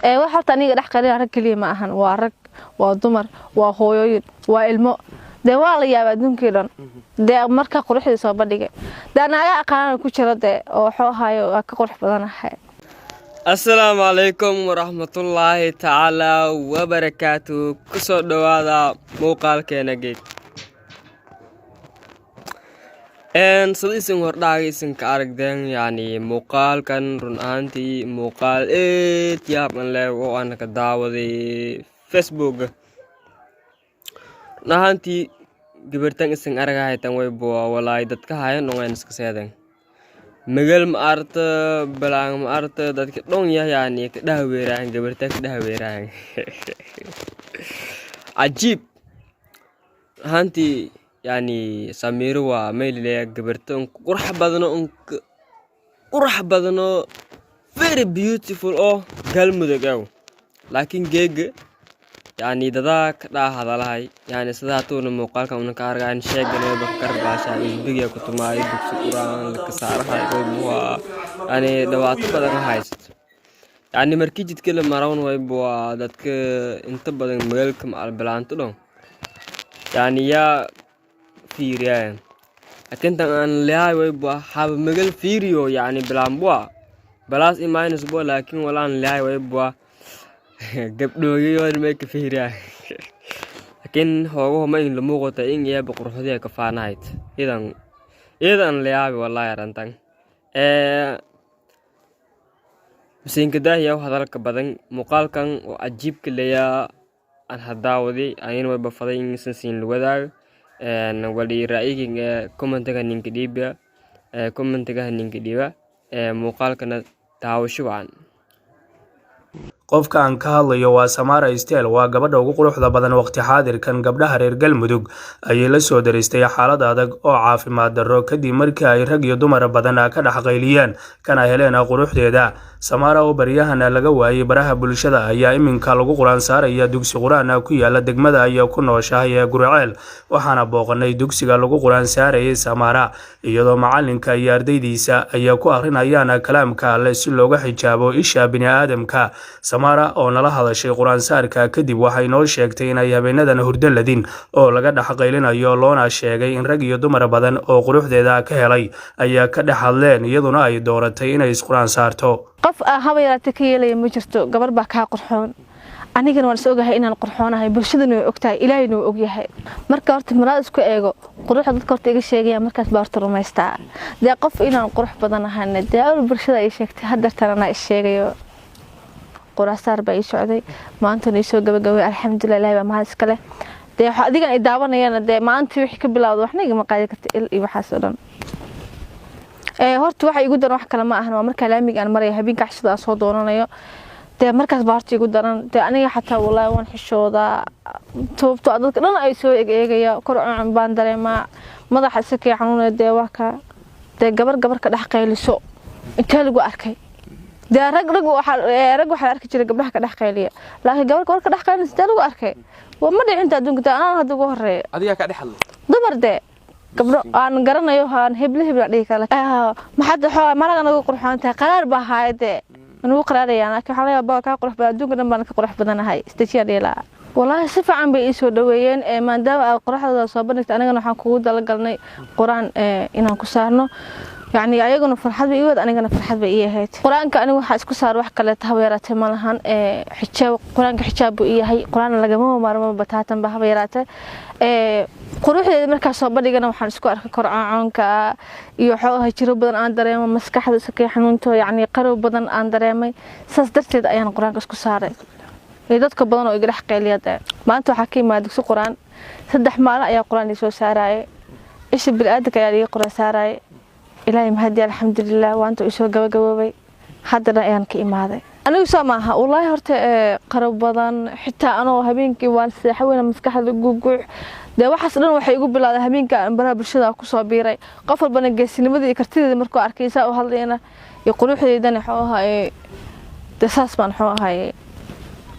wax horta aniga dhex qalin rag kaliya ma ahan waa rag waa dumar waa hooyooyin waa ilmo de waa la yaabaa adduunkii dhan de marka quruxdiisa soo bandhigay de anaga aqaan ku jira de oo wuxuu ahayo ka qurux badanahay السلام عليكم ورحمة الله تعالى وبركاته كسر دوادا موقال كينجيك إن صديقين ورداعيسن كاركدين يعني موقال كان رنانتي موقال ياب من له وأنا كداودي فيسبوك نهانتي جبرتن إسن أرجعي تنوي بوا ولا يدتك هاي نوعين سكسيدين مجال مارت بلان مارت دتك دون يعني كده ويران جبرتك كده ويران عجيب هانتي يعني سمير وميل لي جبرتن قرح بدنو very beautiful قال مدقو لكن جيج يعني دذاك دا هذا لهاي يعني سداتون الموقال كون كارغان شيء جنيه بكر باشا يبيع كتماي بكس قران لكسار هاي بوا يعني دوات بدن هايست يعني مركي كل مرون ويبوا دتك انت بدن ملكم على البلانت لهم يعني يا فيريان أكنت أن لهاي ويبوا حاب مجال فيريو يعني بلان بوا بلاس إيمانس بوا لكن ولا أن لهاي ويبوا قبلو يوم ما كفيرة لكن هو ما ينلمو قطعين يا بقرح ذي كفانايت إذا لعب والله يا رنتان بس إن كده يا هذا الكبدن مقال كان وعجيب كليا عن هداودي أين وبفضين سنسين الوداع نقولي رأيك كومنت كان نكديبيا كومنت كان نكديبا مقال كان تعوشوا عن qofka aan ka hadlayo waa Samara Steel waa gabadha ugu quruxda badan waqti xaadirkan gabdhaha reer Galmudug ayay la soo daristay xaalad adag oo caafimaad darro kadib markii ay rag iyo dumar badan ka dhaxqayliyeen kana heleen quruxdeeda Samara oo baryahan laga waayay baraha bulshada ayaa iminka lagu quraan saaraya dugsi quraan ku yaala degmada ay ku nooshahay Gurceel waxaana booqanay dugsiga lagu quraan saarayay Samara iyadoo macalinka iyo ardaydiisa ay ku akhrinayaan kalaamka Alle si looga xijaabo isha bini'aadamka Samara oo nala hadashay quraan saarka kadib waxay noo sheegtay in ay habeenadan hurdo ladin oo laga dhaxqaylinayo loona sheegay in rag iyo dumar badan oo quruxdeeda ka helay ayaa ka dhaxadleen iyaduna ay dooratay inay quraan saarto qof haba yaraatay ka yeelay ma jirto gabar baa ka qurxoon anigana waan soo ogahay inaan qurxoonahay bulshadana way ogtahay ilaahayna wuu ogyahay marka horta maraad isku eego quruxda dadka horta iga sheegaya markaas baa horta rumaystaa de qof inaan qurux badan ahaan de bulshada ay sheegtay hadartana ay sheegayo quraasar bay socday maanta ay soo gabagabay alxamdulillah ilaahay ma haska leh de waxa adiga ay daawanayaan de maanta wixii ka bilowdo waxna iga maqaadi karta iyo waxaas oo dhan horta waxa igu daran wax kale ma ahan waa marka laamiga aan maray habeenka cashada soo doonanayo de markaas baa horta igu daran de aniga xataa wallahi waan xishooda toobto dadka dhan ay soo eegaya kor aan baan dareemaa madaxa sakay xanuunay de wax ka de gabar ka dhaxqayliso inta lagu arkay de rag waxa arki jiray gabdhaha ka dhaxqayliya laakiin gabar ka dhaxqayliso de lagu arkay waa ma dhicin adduunka aan hadda ugu horeeyo adiga ka dhaxal dumar de gabdho aan garanayo haan hebla dhigi kala maxad xoo malaga nagu qurxoonta qaraar baa haayde anuu qaraarayaan laakiin waxa laga baa ka qurux badan adduunka dhan baan ka qurux badanahay istajiya dheela wallahi si fiican bay soo dhaweeyeen maadaama quruxda soo bandhigtay anagana waxaan kugu dalagalnay quraan inaan ku saarno يعني أيقونو فرحات بيود أنا جنا فرحات بإيه هيت قرآن كأنه واحد إسكو صار واحد كله تهويرات مالهن حجاب قرآن كحجاب بإيه هي قرآن لجموه مرمى بتاعتن بهويراته قروح المركز صوب اللي جنا واحد إسكو أرك قرآن كا يحوه هيشرب بدن أندريم مسك حد سكي حنونته يعني قرب بدن أندريم صدرت أيان قرآن إسكو صار يدك بدن ويجرح قليات ما أنتوا حكي ما دكسو قرآن صدق ما لا يا قرآن يسوع ساراي إيش بالأدك يا قرآن ساراي إلهي مهدي الحمد لله وأنتوا إيشوا جوابي حدنا أيان كإمادة أنا وسامها والله هرت قرب بدن حتى أنا وهبينك والسحوينا مسكح الجوجوع ده واحد صدق وحي يقول بلا هبينك برا برشة كوسا بيري قفل بنا جالسين بدي كرتيد مركو أركيسا وهاللينا يقولوا حدي دني حوها دساس من حوها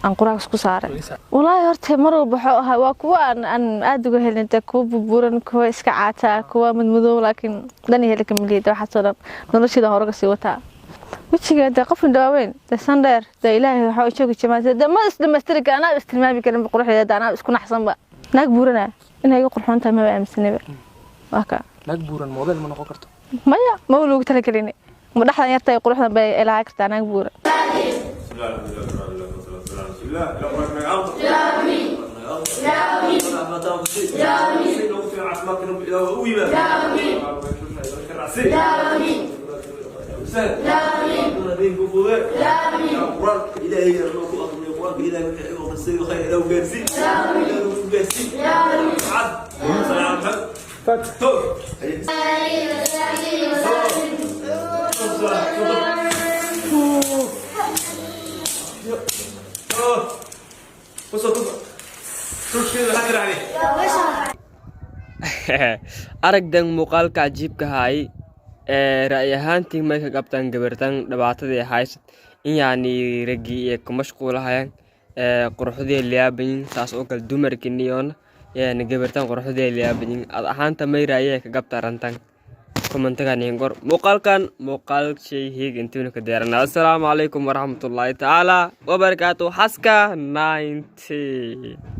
عن قراص كسارة والله هرت مرة بحوها وكوا أن أدقوا هل أنت كوا ببورن كوا إسكعاتا كوا من مذو لكن دني هلك مليت واحد صدق نرشي ده هرقة سوتا وجهي هذا قفل دواوين ده سندر ده إلهي وحاول شوك الشمال ده ما استلمسترك أنا استلمامي كلام بقول هذا أنا بس كنا أحسن بقى نكبرنا إنه يقول حنت ما بقى مسني بقى وهكا نكبر الموضوع اللي ما نقرته ما يا ما هو لو تلكريني ما ده حدا يرتاح يقول إحنا بقى إلى عكس أنا كبر aragdan muuqaalka cajiibka hay ra'yi ahaantii may ka qabtaan gabartan dhibaatadii haysat in yani ragii ku mashquulahayaan quruxdii liyaabayn saas oo kale dumarkiniyoon yani gabartan quruxdii liyaabayn ad ahaanta may ra'yi ka qabtaa rantan kommentagan ingor muuqaal shay heeg intuu ka deerana assalaamu calaykum waraxmatullaahi tacaala wabarakaatuh xaska 90